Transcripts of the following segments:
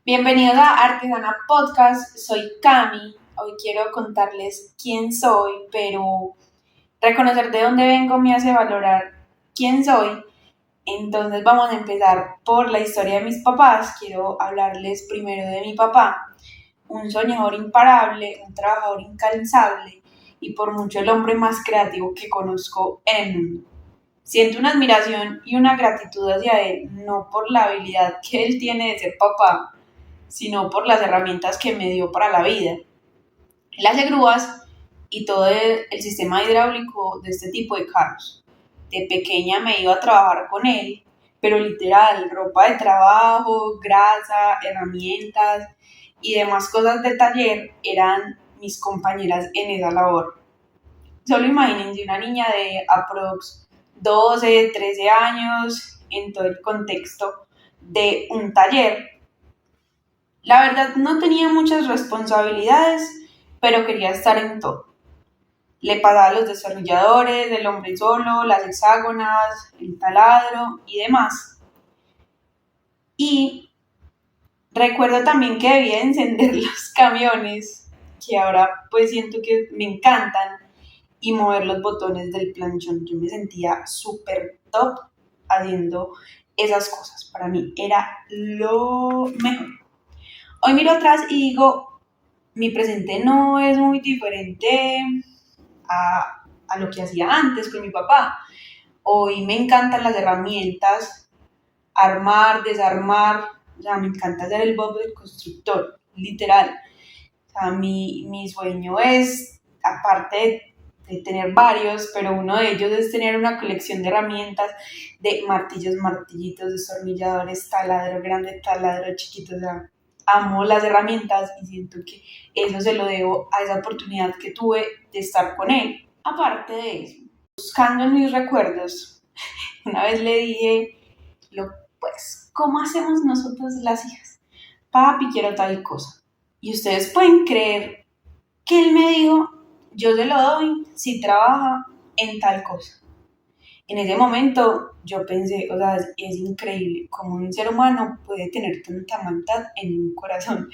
Bienvenidos a Artesana Podcast, soy Cami. Hoy quiero contarles quién soy, pero reconocer de dónde vengo me hace valorar quién soy. Entonces vamos a empezar por la historia de mis papás. Quiero hablarles primero de mi papá, un soñador imparable, un trabajador incansable y por mucho el hombre más creativo que conozco en el mundo. Siento una admiración y una gratitud hacia él, no por la habilidad que él tiene de ser papá, sino por las herramientas que me dio para la vida. Él hace grúas y todo el sistema hidráulico de este tipo de carros. De pequeña me iba a trabajar con él, pero literal, ropa de trabajo, grasa, herramientas y demás cosas del taller eran mis compañeras en esa labor. Solo imagínense una niña de aprox 12, 13 años en todo el contexto de un taller. La verdad no tenía muchas responsabilidades, pero quería estar en todo. Le pasaba los destornilladores, el hombre solo, las hexágonas, el taladro y demás. Y recuerdo también que debía encender los camiones, que ahora pues siento que me encantan, y mover los botones del planchón. Yo me sentía súper top haciendo esas cosas. Para mí era lo mejor. Hoy miro atrás y digo, mi presente no es muy diferente a lo que hacía antes con mi papá. Hoy me encantan las herramientas, armar, desarmar, o sea, me encanta ser el Bob del constructor, literal. O sea, mi sueño es, aparte de tener varios, pero uno de ellos es tener una colección de herramientas, de martillos, martillitos, destornilladores, taladro grande, taladro chiquito, o sea, amo las herramientas y siento que eso se lo debo a esa oportunidad que tuve de estar con él. Aparte de eso, buscando en mis recuerdos, una vez le dije, pues, ¿cómo hacemos nosotros las hijas? Papi, quiero tal cosa. Y ustedes pueden creer que él me dijo, yo se lo doy si trabaja en tal cosa. En ese momento yo pensé, o sea, es increíble cómo un ser humano puede tener tanta maldad en un corazón.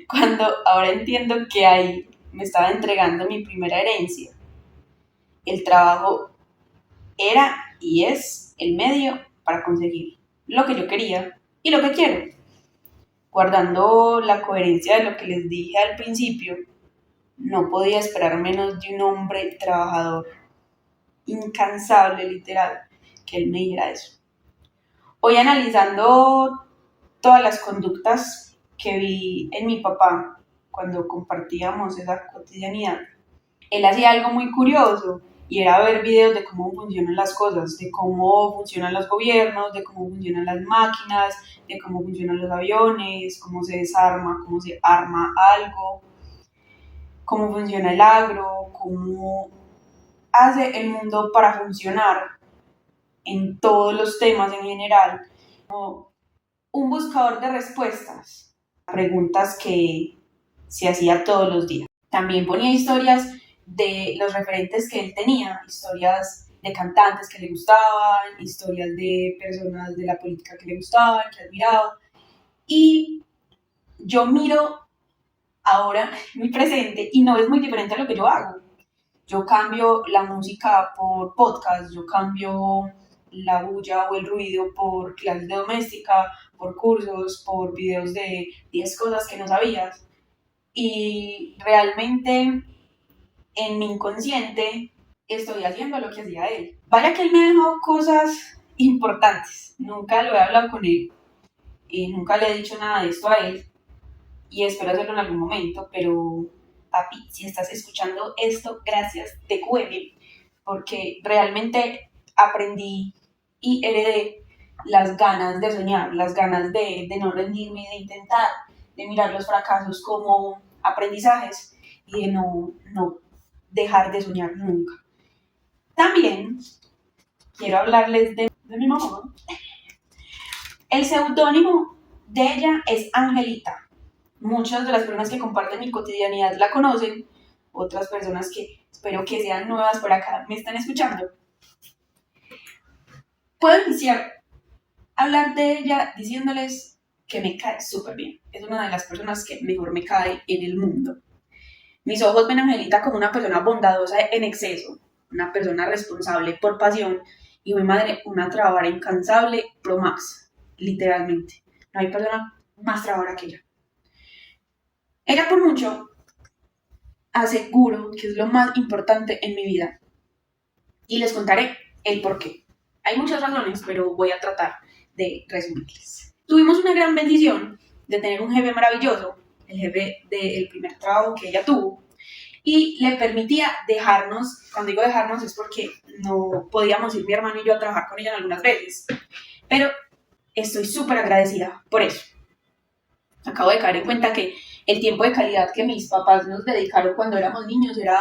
Cuando ahora entiendo que ahí me estaba entregando mi primera herencia. El trabajo era y es el medio para conseguir lo que yo quería y lo que quiero. Guardando la coherencia de lo que les dije al principio, no podía esperar menos de un hombre trabajador, incansable, literal, que él me dijera eso. Hoy analizando todas las conductas que vi en mi papá cuando compartíamos esa cotidianidad, él hacía algo muy curioso y era ver videos de cómo funcionan las cosas, de cómo funcionan los gobiernos, de cómo funcionan las máquinas, de cómo funcionan los aviones, cómo se desarma, cómo se arma algo, cómo funciona el agro, cómo hace el mundo para funcionar en todos los temas en general, como un buscador de respuestas, preguntas que se hacía todos los días. También ponía historias de los referentes que él tenía, historias de cantantes que le gustaban, historias de personas de la política que le gustaban, que admiraba. Y yo miro ahora mi presente y no es muy diferente a lo que yo hago. Yo cambio la música por podcast, yo cambio la bulla o el ruido por clases de doméstica, por cursos, por videos de 10 cosas que no sabías. Y realmente en mi inconsciente estoy haciendo lo que hacía él. Vaya que él me dejó cosas importantes. Nunca lo he hablado con él. Nunca le he dicho nada de esto a él. Y espero hacerlo en algún momento. Pero, papi, si estás escuchando esto, gracias, TQM. Porque realmente aprendí y heredé las ganas de soñar, las ganas de no rendirme, de intentar, de mirar los fracasos como aprendizajes y de no dejar de soñar nunca. También quiero hablarles de mi mamá. El seudónimo de ella es Angelita. Muchas de las personas que comparten mi cotidianidad la conocen, otras personas que espero que sean nuevas por acá me están escuchando. Puedo iniciar a hablar de ella diciéndoles que me cae súper bien. Es una de las personas que mejor me cae en el mundo. Mis ojos ven a Angelita como una persona bondadosa en exceso, una persona responsable por pasión y mi madre una trabajadora incansable pro max, literalmente. No hay persona más trabajadora que ella. Ella por mucho aseguro que es lo más importante en mi vida y les contaré el por qué. Hay muchas razones, pero voy a tratar de resumirles. Tuvimos una gran bendición de tener un jefe maravilloso, el jefe del primer trabajo que ella tuvo, y le permitía dejarnos, cuando digo dejarnos es porque no podíamos ir mi hermano y yo a trabajar con ella en algunas veces, pero estoy súper agradecida por eso. Acabo de caer en cuenta que el tiempo de calidad que mis papás nos dedicaron cuando éramos niños era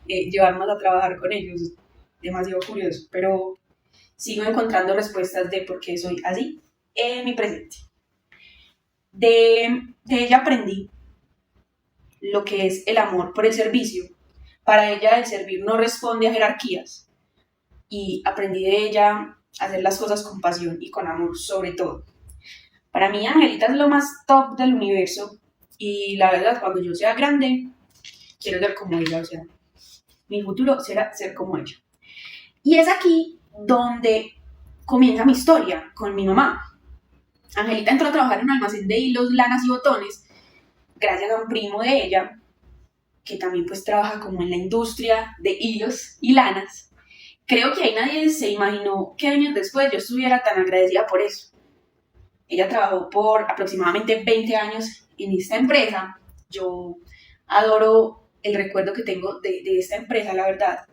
llevarnos a trabajar con ellos. Demasiado curioso, pero sigo encontrando respuestas de por qué soy así en mi presente. De ella aprendí lo que es el amor por el servicio. Para ella el servir no responde a jerarquías y aprendí de ella a hacer las cosas con pasión y con amor sobre todo. Para mí Angelita es lo más top del universo y la verdad cuando yo sea grande quiero ser como ella, o sea, mi futuro será ser como ella. Y es aquí donde comienza mi historia con mi mamá. Angelita entró a trabajar en un almacén de hilos, lanas y botones gracias a un primo de ella que también pues trabaja como en la industria de hilos y lanas. Creo que ahí nadie se imaginó que años después yo estuviera tan agradecida por eso. Ella trabajó por aproximadamente 20 años en esta empresa. Yo adoro el recuerdo que tengo de esta empresa, la verdad.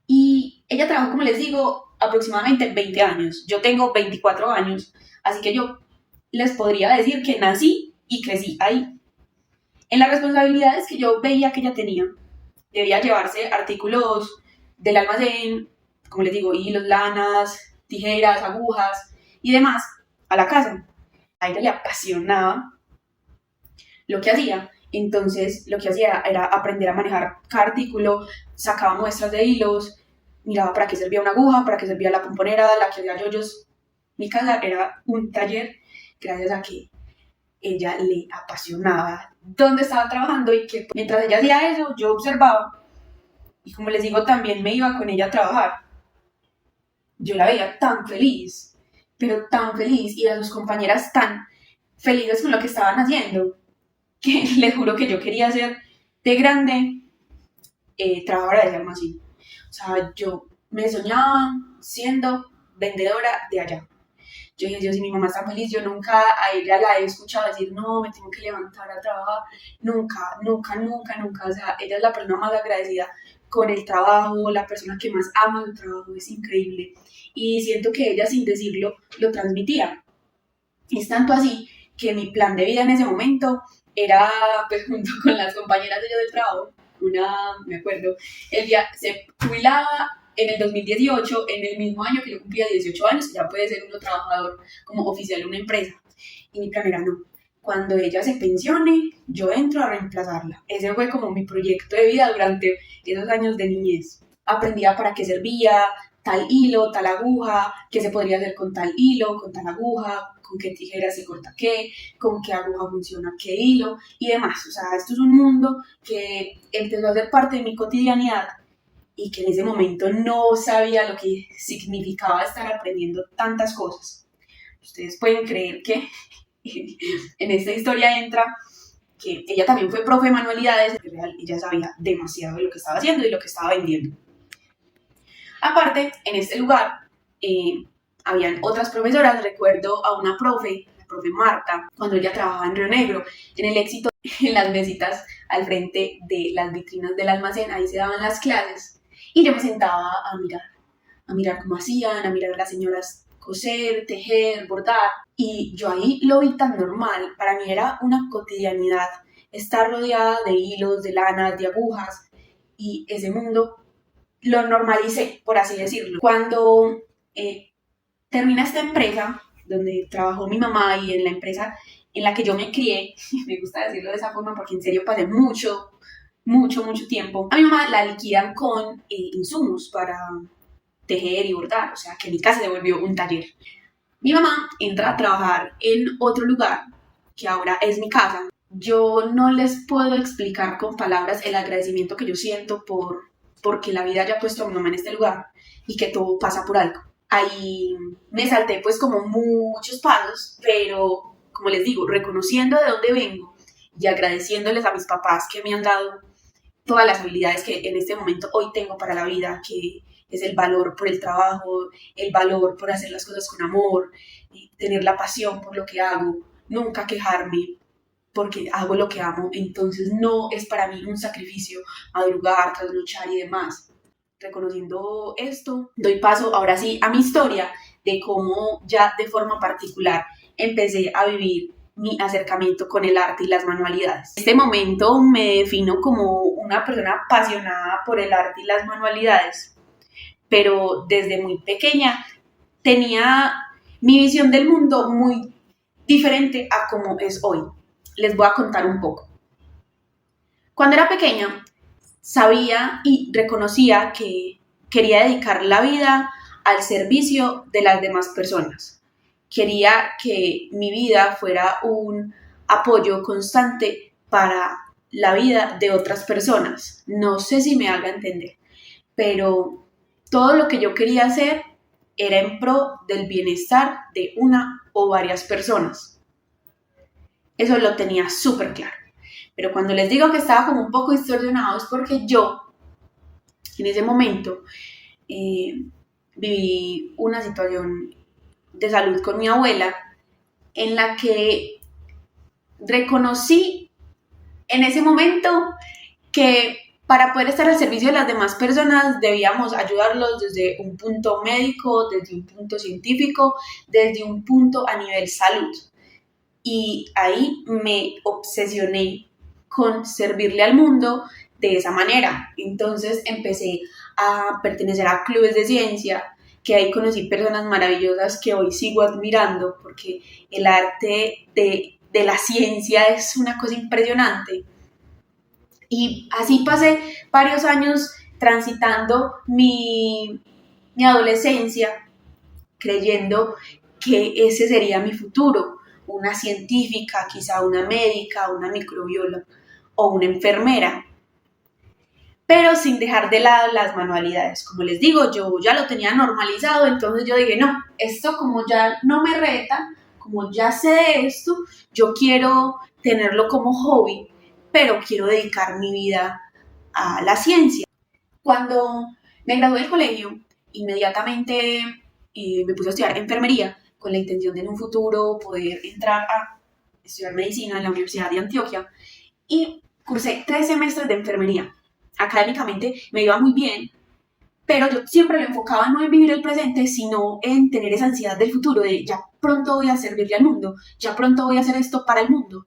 Y ella trabajó, como les digo, aproximadamente 20 años. Yo tengo 24 años, así que yo les podría decir que nací y crecí ahí. En las responsabilidades que yo veía que ella tenía, debía llevarse artículos del almacén, como les digo, hilos, lanas, tijeras, agujas y demás, a la casa. A ella le apasionaba lo que hacía, entonces lo que hacía era aprender a manejar cada artículo, sacaba muestras de hilos, miraba para qué servía una aguja, para qué servía la pomponera, la que hacía yoyos. Mi casa era un taller gracias a que ella le apasionaba dónde estaba trabajando y que mientras ella hacía eso yo observaba y como les digo también me iba con ella a trabajar. Yo la veía tan feliz, pero tan feliz y a sus compañeras tan felices con lo que estaban haciendo que les juro que yo quería ser de grande trabajadora de ese almacén. O sea, yo me soñaba siendo vendedora de allá. Yo dije, Dios, si mi mamá está feliz, yo nunca a ella la he escuchado decir, no, me tengo que levantar a trabajar. Nunca, nunca, nunca, nunca. O sea, ella es la persona más agradecida con el trabajo, la persona que más ama el trabajo, es increíble. Y siento que ella, sin decirlo, lo transmitía. Es tanto así que mi plan de vida en ese momento era, pues, junto con las compañeras de ella del trabajo, me acuerdo, el día se jubilaba en el 2018, en el mismo año que yo cumplía 18 años, ya puede ser uno trabajador como oficial en una empresa. Y mi plan era no. Cuando ella se pensione, yo entro a reemplazarla. Ese fue como mi proyecto de vida durante esos años de niñez. Aprendía para qué servía tal hilo, tal aguja, qué se podría hacer con tal hilo, con tal aguja, con qué tijera se corta qué, con qué aguja funciona qué hilo y demás. O sea, esto es un mundo que empezó a ser parte de mi cotidianidad y que en ese momento no sabía lo que significaba estar aprendiendo tantas cosas. Ustedes pueden creer que en esta historia entra que ella también fue profe de manualidades, en real ella sabía demasiado de lo que estaba haciendo y lo que estaba vendiendo. Aparte, en este lugar habían otras profesoras, recuerdo a una profe, la profe Marta, cuando ella trabajaba en Río Negro, en el Éxito, en las mesitas al frente de las vitrinas del almacén, ahí se daban las clases, y yo me sentaba a mirar cómo hacían, a mirar a las señoras coser, tejer, bordar, y yo ahí lo vi tan normal, para mí era una cotidianidad estar rodeada de hilos, de lanas, de agujas, y ese mundo lo normalicé, por así decirlo. Cuando termina esta empresa, donde trabajó mi mamá y en la empresa en la que yo me crié, me gusta decirlo de esa forma porque en serio pasé mucho tiempo, a mi mamá la liquidan con insumos para tejer y bordar, o sea que mi casa se volvió un taller. Mi mamá entra a trabajar en otro lugar, que ahora es mi casa. Yo no les puedo explicar con palabras el agradecimiento que yo siento porque la vida haya puesto a mi mamá en este lugar y que todo pasa por algo. Ahí me salté pues como muchos pasos, pero como les digo, reconociendo de dónde vengo y agradeciéndoles a mis papás que me han dado todas las habilidades que en este momento hoy tengo para la vida, que es el valor por el trabajo, el valor por hacer las cosas con amor, tener la pasión por lo que hago, nunca quejarme porque hago lo que amo, entonces no es para mí un sacrificio madrugar, trasnochar y demás. Reconociendo esto, doy paso ahora sí a mi historia de cómo ya de forma particular empecé a vivir mi acercamiento con el arte y las manualidades. En este momento me defino como una persona apasionada por el arte y las manualidades, pero desde muy pequeña tenía mi visión del mundo muy diferente a como es hoy. Les voy a contar un poco. Cuando era pequeña, sabía y reconocía que quería dedicar la vida al servicio de las demás personas. Quería que mi vida fuera un apoyo constante para la vida de otras personas. No sé si me haga entender, pero todo lo que yo quería hacer era en pro del bienestar de una o varias personas. Eso lo tenía súper claro. Pero cuando les digo que estaba como un poco distorsionado es porque yo, en ese momento, viví una situación de salud con mi abuela en la que reconocí en ese momento que para poder estar al servicio de las demás personas debíamos ayudarlos desde un punto médico, desde un punto científico, desde un punto a nivel salud. Y ahí me obsesioné con servirle al mundo de esa manera. Entonces empecé a pertenecer a clubes de ciencia, que ahí conocí personas maravillosas que hoy sigo admirando, porque el arte de la ciencia es una cosa impresionante. Y así pasé varios años transitando mi adolescencia, creyendo que ese sería mi futuro, una científica, quizá una médica, una microbióloga o una enfermera, pero sin dejar de lado las manualidades. Como les digo, yo ya lo tenía normalizado, entonces yo dije, no, esto como ya no me reta, como ya sé de esto, yo quiero tenerlo como hobby, pero quiero dedicar mi vida a la ciencia. Cuando me gradué del colegio, inmediatamente me puse a estudiar enfermería con la intención de en un futuro poder entrar a estudiar medicina en la Universidad de Antioquia y cursé 3 semestres de enfermería. Académicamente me iba muy bien, pero yo siempre lo enfocaba no en vivir el presente, sino en tener esa ansiedad del futuro, de ya pronto voy a servirle al mundo, ya pronto voy a hacer esto para el mundo.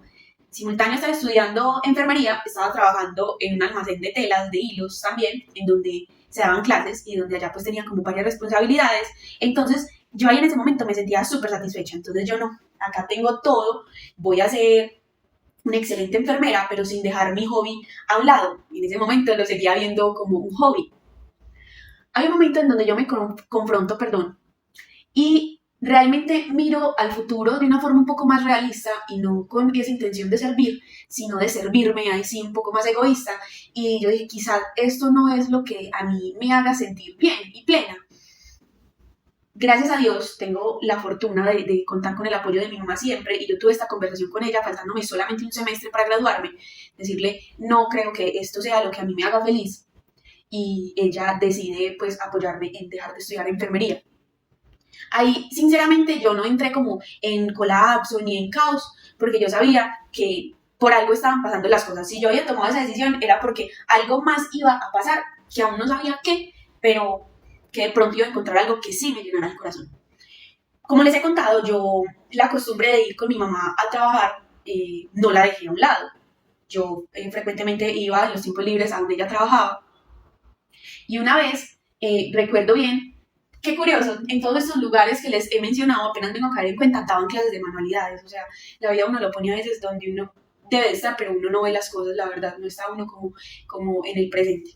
Simultáneo a estar estudiando enfermería, estaba trabajando en un almacén de telas, de hilos también, en donde se daban clases y donde allá pues tenía como varias responsabilidades. Entonces yo ahí en ese momento me sentía súper satisfecha. Entonces yo no, acá tengo todo, voy a ser una excelente enfermera, pero sin dejar mi hobby a un lado. Y en ese momento lo seguía viendo como un hobby. Hay un momento en donde yo me confronto, y realmente miro al futuro de una forma un poco más realista y no con esa intención de servir, sino de servirme, ahí sí, un poco más egoísta. Y yo dije, quizás esto no es lo que a mí me haga sentir bien y plena. Gracias a Dios tengo la fortuna de contar con el apoyo de mi mamá siempre y yo tuve esta conversación con ella faltándome solamente un semestre para graduarme, decirle, no creo que esto sea lo que a mí me haga feliz, y ella decide pues apoyarme en dejar de estudiar enfermería. Ahí, sinceramente, yo no entré como en colapso ni en caos, porque yo sabía que por algo estaban pasando las cosas. Si yo había tomado esa decisión era porque algo más iba a pasar, que aún no sabía qué, pero que de pronto iba a encontrar algo que sí me llenara el corazón. Como les he contado, yo la costumbre de ir con mi mamá a trabajar no la dejé a un lado. Yo frecuentemente iba en los tiempos libres a donde ella trabajaba. Y una vez, recuerdo bien, qué curioso, en todos estos lugares que les he mencionado, apenas vengo a caer en cuenta, daban clases de manualidades. O sea, la vida uno lo pone a veces donde uno debe estar, pero uno no ve las cosas, la verdad, no está uno como en el presente.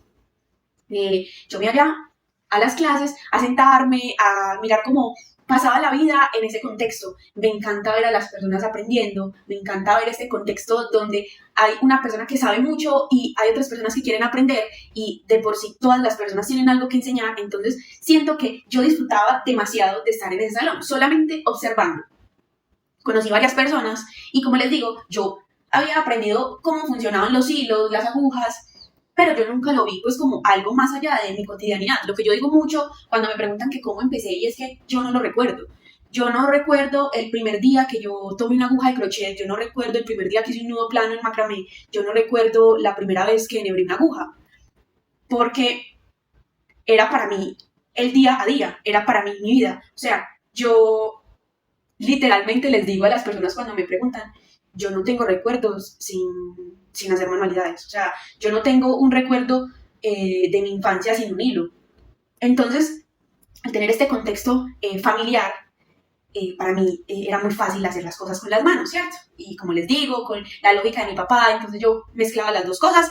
Yo me allá a las clases, a sentarme, a mirar como pasaba la vida en ese contexto. Me encanta ver a las personas aprendiendo, me encanta ver este contexto donde hay una persona que sabe mucho y hay otras personas que quieren aprender y de por sí todas las personas tienen algo que enseñar, entonces siento que yo disfrutaba demasiado de estar en ese salón, solamente observando. Conocí varias personas y como les digo, yo había aprendido cómo funcionaban los hilos, las agujas, pero yo nunca lo vi pues como algo más allá de mi cotidianidad. Lo que yo digo mucho cuando me preguntan que cómo empecé y es que yo no lo recuerdo. Yo no recuerdo el primer día que yo tomé una aguja de crochet, yo no recuerdo el primer día que hice un nudo plano en macramé, yo no recuerdo la primera vez que enhebré una aguja, porque era para mí el día a día, era para mí mi vida. O sea, yo literalmente les digo a las personas cuando me preguntan, yo no tengo recuerdos sin hacer manualidades. O sea, yo no tengo un recuerdo de mi infancia sin un hilo. Entonces, al tener este contexto familiar, para mí era muy fácil hacer las cosas con las manos, ¿cierto? Y como les digo, con la lógica de mi papá, entonces yo mezclaba las dos cosas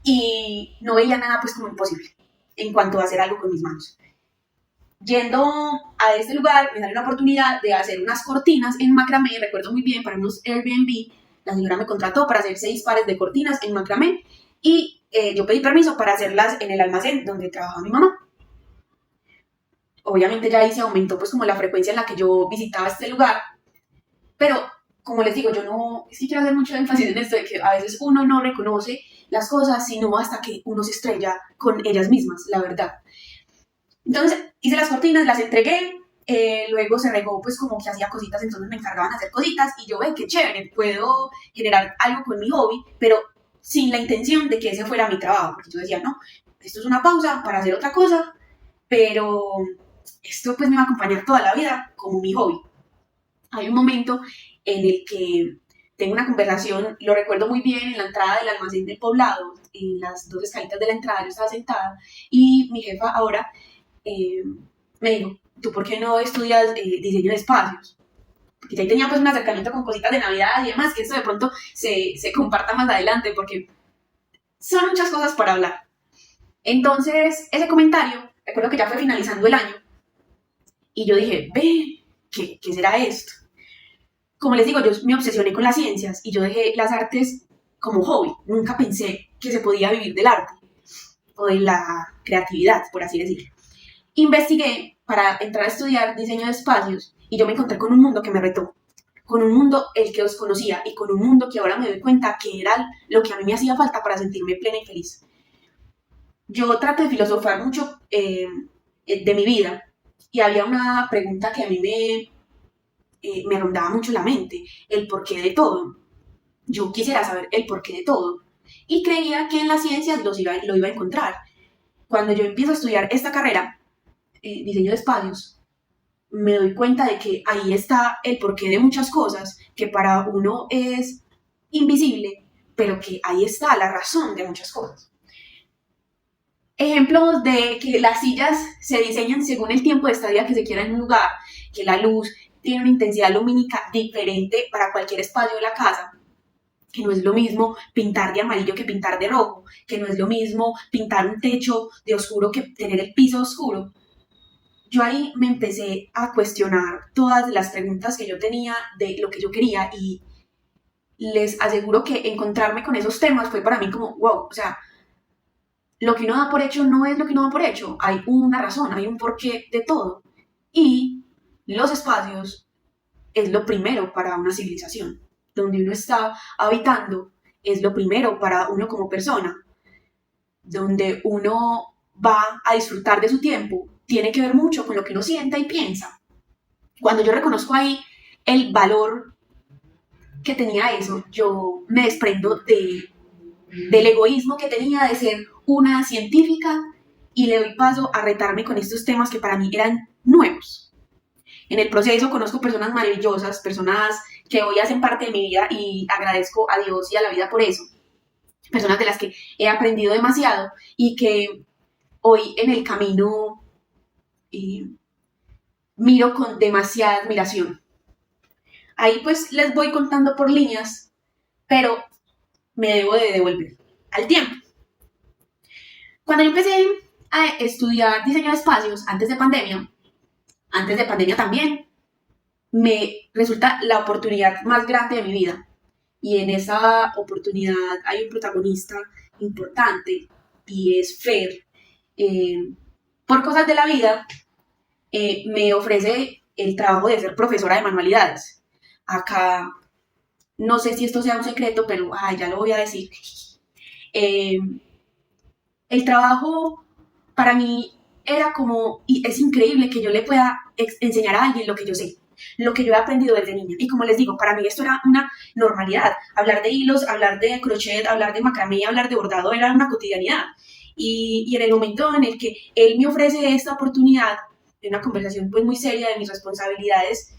y no veía nada pues como imposible en cuanto a hacer algo con mis manos. Yendo a este lugar, me sale una oportunidad de hacer unas cortinas en macramé, recuerdo muy bien, para unos Airbnb. La señora me contrató para hacer 6 pares de cortinas en macramé y yo pedí permiso para hacerlas en el almacén donde trabajaba mi mamá. Obviamente ya ahí se aumentó pues como la frecuencia en la que yo visitaba este lugar, pero como les digo, yo no, sí quiero hacer mucho énfasis en esto de que a veces uno no reconoce las cosas sino hasta que uno se estrella con ellas mismas, la verdad. Entonces hice las cortinas, las entregué, luego se regó pues como que hacía cositas, entonces me encargaban de hacer cositas y yo, qué chévere, puedo generar algo con mi hobby, pero sin la intención de que ese fuera mi trabajo, porque yo decía, no, esto es una pausa para hacer otra cosa, pero esto pues me va a acompañar toda la vida como mi hobby. Hay un momento en el que tengo una conversación, lo recuerdo muy bien, en la entrada del almacén del poblado, en las 2 escalitas de la entrada, yo estaba sentada y mi jefa ahora me dijo, ¿tú por qué no estudias diseño de espacios? Porque ya tenía pues un acercamiento con cositas de Navidad y demás, que esto de pronto se comparta más adelante, porque son muchas cosas para hablar. Entonces, ese comentario, recuerdo que ya fue finalizando el año, y yo dije, ¿qué será esto? Como les digo, yo me obsesioné con las ciencias, y yo dejé las artes como hobby. Nunca pensé que se podía vivir del arte, o de la creatividad, por así decirlo. Investigué para entrar a estudiar diseño de espacios y yo me encontré con un mundo que me retó, con un mundo el que desconocía y con un mundo que ahora me doy cuenta que era lo que a mí me hacía falta para sentirme plena y feliz. Yo trato de filosofar mucho de mi vida y había una pregunta que a mí me rondaba mucho la mente, el porqué de todo. Yo quisiera saber el porqué de todo y creía que en las ciencias lo iba a encontrar. Cuando yo empiezo a estudiar esta carrera, diseño de espacios, me doy cuenta de que ahí está el porqué de muchas cosas que para uno es invisible, pero que ahí está la razón de muchas cosas. Ejemplos de que las sillas se diseñan según el tiempo de estadía que se quiera en un lugar, que la luz tiene una intensidad lumínica diferente para cualquier espacio de la casa, que no es lo mismo pintar de amarillo que pintar de rojo, que no es lo mismo pintar un techo de oscuro que tener el piso oscuro. Yo ahí me empecé a cuestionar todas las preguntas que yo tenía de lo que yo quería y les aseguro que encontrarme con esos temas fue para mí como, wow, o sea, lo que uno da por hecho no es lo que uno da por hecho, hay una razón, hay un porqué de todo. Y los espacios es lo primero para una civilización, donde uno está habitando es lo primero para uno como persona, donde uno va a disfrutar de su tiempo, tiene que ver mucho con lo que uno sienta y piensa. Cuando yo reconozco ahí el valor que tenía eso, yo me desprendo del egoísmo que tenía de ser una científica y le doy paso a retarme con estos temas que para mí eran nuevos. En el proceso conozco personas maravillosas, personas que hoy hacen parte de mi vida y agradezco a Dios y a la vida por eso. Personas de las que he aprendido demasiado y que hoy en el camino miro con demasiada admiración. Ahí pues les voy contando por líneas, pero me debo de devolver al tiempo. Cuando yo empecé a estudiar diseño de espacios antes de pandemia, antes de pandemia también, me resulta la oportunidad más grande de mi vida. Y en esa oportunidad hay un protagonista importante y es Fer. Por cosas de la vida, me ofrece el trabajo de ser profesora de manualidades. Acá, no sé si esto sea un secreto, pero ya lo voy a decir. Eh, el trabajo para mí era como, y es increíble que yo le pueda enseñar a alguien lo que yo sé, lo que yo he aprendido desde niña. Y como les digo, para mí esto era una normalidad. Hablar de hilos, hablar de crochet, hablar de macramé, hablar de bordado era una cotidianidad. Y en el momento en el que él me ofrece esta oportunidad, de una conversación pues muy seria de mis responsabilidades,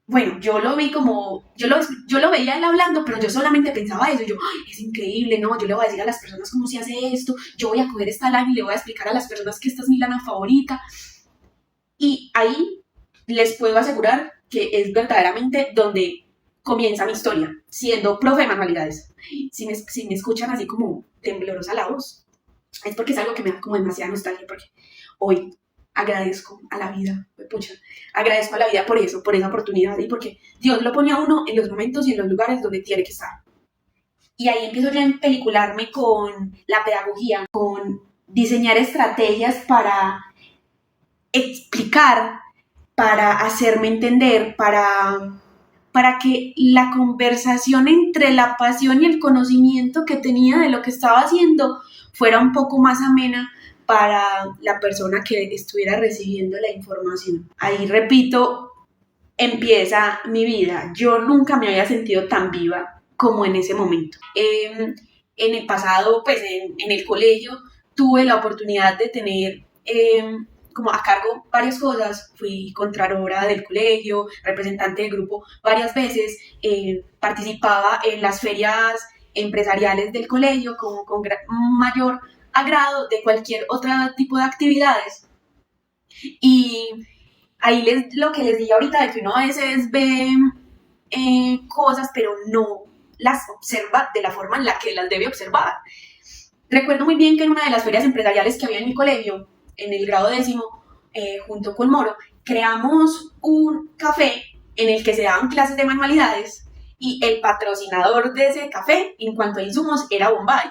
bueno, yo lo vi como, yo lo veía él hablando, pero yo solamente pensaba eso, yo, ay, es increíble, ¿no? Yo le voy a decir a las personas cómo se hace esto, yo voy a coger esta lana y le voy a explicar a las personas que esta es mi lana favorita. Y ahí les puedo asegurar que es verdaderamente donde comienza mi historia, siendo profe de manualidades. Si me escuchan así como temblorosa la voz, es porque es algo que me da como demasiada nostalgia, porque hoy agradezco a la vida, pucha, agradezco a la vida por eso, por esa oportunidad y porque Dios lo pone a uno en los momentos y en los lugares donde tiene que estar. Y ahí empiezo yo a empelicularme con la pedagogía, con diseñar estrategias para explicar, para hacerme entender, para que la conversación entre la pasión y el conocimiento que tenía de lo que estaba haciendo fuera un poco más amena para la persona que estuviera recibiendo la información. Ahí, repito, empieza mi vida. Yo nunca me había sentido tan viva como en ese momento. En el pasado, pues en el colegio, tuve la oportunidad de tener como a cargo varias cosas. Fui contralora del colegio, representante del grupo varias veces, participaba en las ferias empresariales del colegio con mayor agrado de cualquier otro tipo de actividades. Y ahí lo que les dije ahorita de que uno a veces ve cosas pero no las observa de la forma en la que las debe observar. Recuerdo muy bien que en una de las ferias empresariales que había en mi colegio, en el grado 10, junto con Moro, creamos un café en el que se daban clases de manualidades y el patrocinador de ese café en cuanto a insumos era Bombay.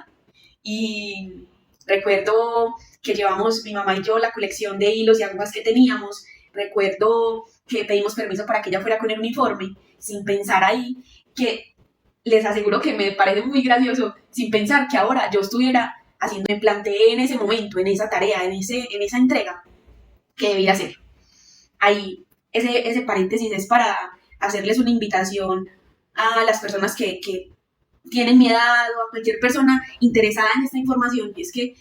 Y recuerdo que llevamos mi mamá y yo la colección de hilos y agujas que teníamos. Recuerdo que pedimos permiso para que ella fuera con el uniforme, sin pensar ahí que les aseguro que me parece muy gracioso, sin pensar que ahora yo estuviera haciendo, me planteé en ese momento, en esa tarea, en esa entrega que debía hacer. Ahí, ese paréntesis es para hacerles una invitación a las personas que tienen mi edad o a cualquier persona interesada en esta información, y es que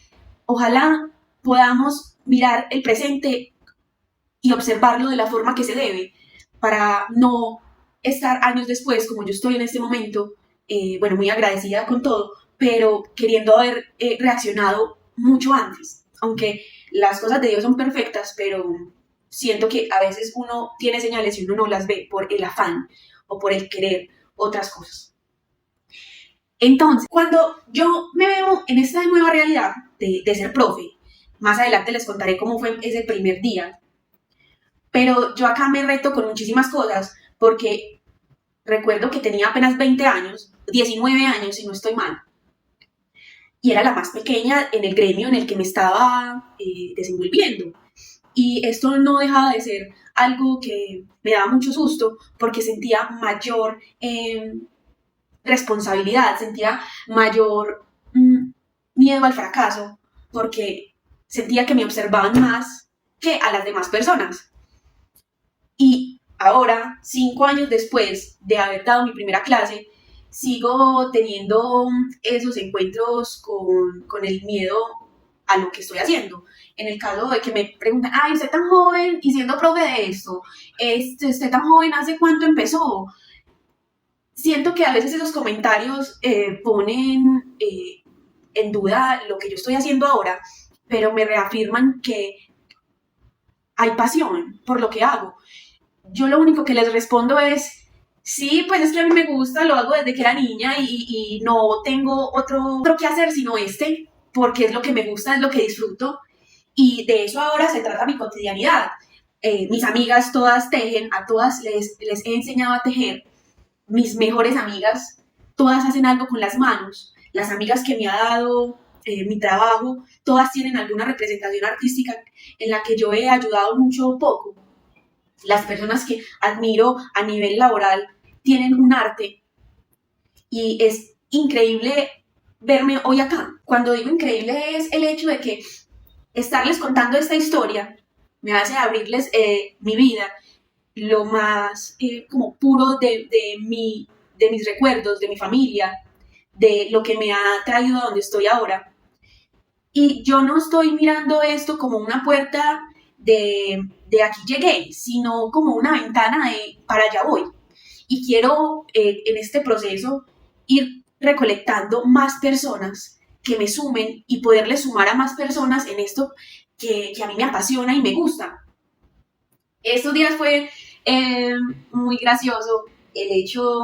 ojalá podamos mirar el presente y observarlo de la forma que se debe, para no estar años después, como yo estoy en este momento, bueno, muy agradecida con todo, pero queriendo haber reaccionado mucho antes, aunque las cosas de Dios son perfectas, pero siento que a veces uno tiene señales y uno no las ve por el afán o por el querer otras cosas. Entonces, cuando yo me veo en esta nueva realidad de ser profe, más adelante les contaré cómo fue ese primer día, pero yo acá me reto con muchísimas cosas, porque recuerdo que tenía apenas 20 años, 19 años si no estoy mal, y era la más pequeña en el gremio en el que me estaba desenvolviendo. Y esto no dejaba de ser algo que me daba mucho susto, porque sentía mayor responsabilidad, sentía mayor miedo al fracaso, porque sentía que me observaban más que a las demás personas. Y ahora, 5 años después de haber dado mi primera clase, sigo teniendo esos encuentros con el miedo a lo que estoy haciendo. En el caso de que me preguntan, ay, usted tan joven y siendo profe de esto, usted tan joven, ¿hace cuánto empezó? Siento que a veces esos comentarios ponen en duda lo que yo estoy haciendo ahora, pero me reafirman que hay pasión por lo que hago. Yo lo único que les respondo es, sí, pues es que a mí me gusta, lo hago desde que era niña y no tengo otro que hacer sino porque es lo que me gusta, es lo que disfruto, y de eso ahora se trata mi cotidianidad. Mis amigas todas tejen, a todas les he enseñado a tejer. Mis mejores amigas, todas hacen algo con las manos. Las amigas que me ha dado mi trabajo, todas tienen alguna representación artística en la que yo he ayudado mucho o poco. Las personas que admiro a nivel laboral tienen un arte y es increíble verme hoy acá. Cuando digo increíble es el hecho de que estarles contando esta historia me hace abrirles mi vida, lo más como puro de mis recuerdos, de mi familia, de lo que me ha traído a donde estoy ahora. Y yo no estoy mirando esto como una puerta de aquí llegué, sino como una ventana de para allá voy. Y quiero en este proceso ir recolectando más personas que me sumen y poderle sumar a más personas en esto que a mí me apasiona y me gusta. Estos días fue muy gracioso el hecho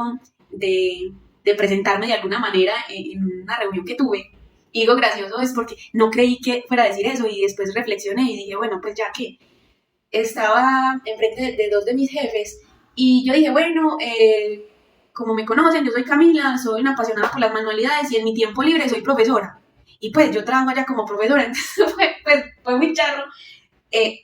de presentarme de alguna manera en una reunión que tuve. Y digo gracioso es porque no creí que fuera a decir eso y después reflexioné y dije, bueno, pues ya que estaba enfrente de dos de mis jefes y yo dije, bueno, como me conocen, yo soy Camila, soy una apasionada por las manualidades y en mi tiempo libre soy profesora. Y pues yo trabajo allá como profesora, entonces fue muy charro.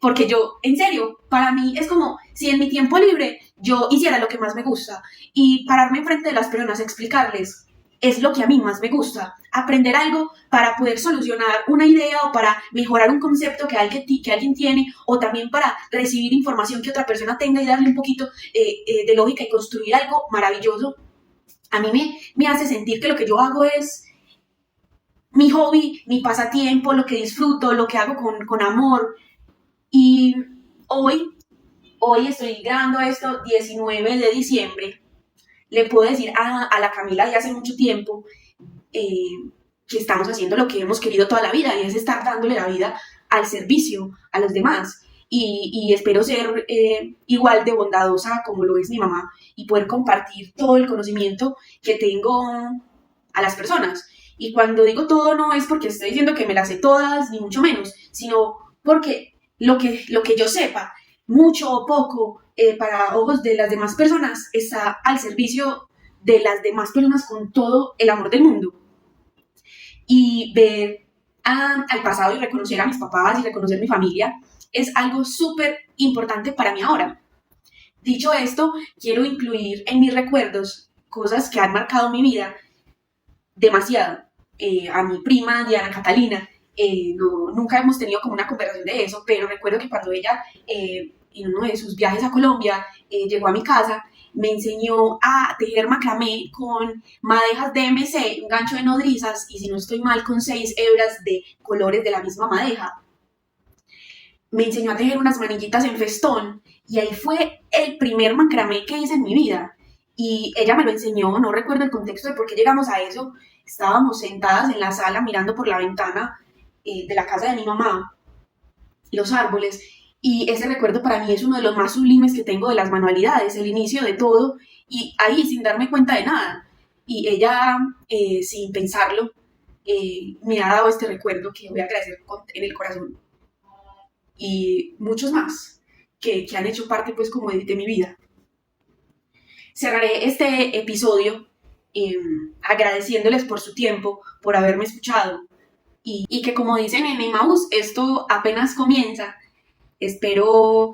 Porque yo, en serio, para mí es como si en mi tiempo libre yo hiciera lo que más me gusta y pararme enfrente de las personas, explicarles, es lo que a mí más me gusta, aprender algo para poder solucionar una idea o para mejorar un concepto que alguien tiene o también para recibir información que otra persona tenga y darle un poquito de lógica y construir algo maravilloso. A mí me hace sentir que lo que yo hago es mi hobby, mi pasatiempo, lo que disfruto, lo que hago con amor. Y hoy estoy grabando esto 19 de diciembre. Le puedo decir a la Camila de hace mucho tiempo que estamos haciendo lo que hemos querido toda la vida y es estar dándole la vida al servicio, a los demás. Y espero ser igual de bondadosa como lo es mi mamá y poder compartir todo el conocimiento que tengo a las personas. Y cuando digo todo no es porque estoy diciendo que me las sé todas, ni mucho menos, sino porque lo que yo sepa, mucho o poco, para ojos de las demás personas, está al servicio de las demás personas con todo el amor del mundo. Y ver al pasado y reconocer a mis papás y reconocer mi familia es algo súper importante para mí ahora. Dicho esto, quiero incluir en mis recuerdos cosas que han marcado mi vida demasiado. A mi prima Diana Catalina, nunca hemos tenido como una conversación de eso, pero recuerdo que cuando ella en uno de sus viajes a Colombia llegó a mi casa, me enseñó a tejer macramé con madejas de MC, un gancho de nodrizas y si no estoy mal con 6 hebras de colores de la misma madeja. Me enseñó a tejer unas manillitas en festón y ahí fue el primer macramé que hice en mi vida. Y ella me lo enseñó, no recuerdo el contexto de por qué llegamos a eso. Estábamos sentadas en la sala mirando por la ventana de la casa de mi mamá, los árboles, y ese recuerdo para mí es uno de los más sublimes que tengo de las manualidades, el inicio de todo, y ahí sin darme cuenta de nada. Y ella, sin pensarlo, me ha dado este recuerdo que voy a agradecer en el corazón. Y muchos más que han hecho parte pues como de mi vida. Cerraré este episodio agradeciéndoles por su tiempo, por haberme escuchado y que como dicen en Emmaus, esto apenas comienza. Espero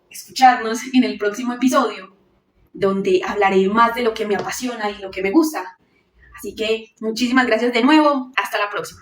escucharnos en el próximo episodio donde hablaré más de lo que me apasiona y lo que me gusta. Así que muchísimas gracias de nuevo. Hasta la próxima.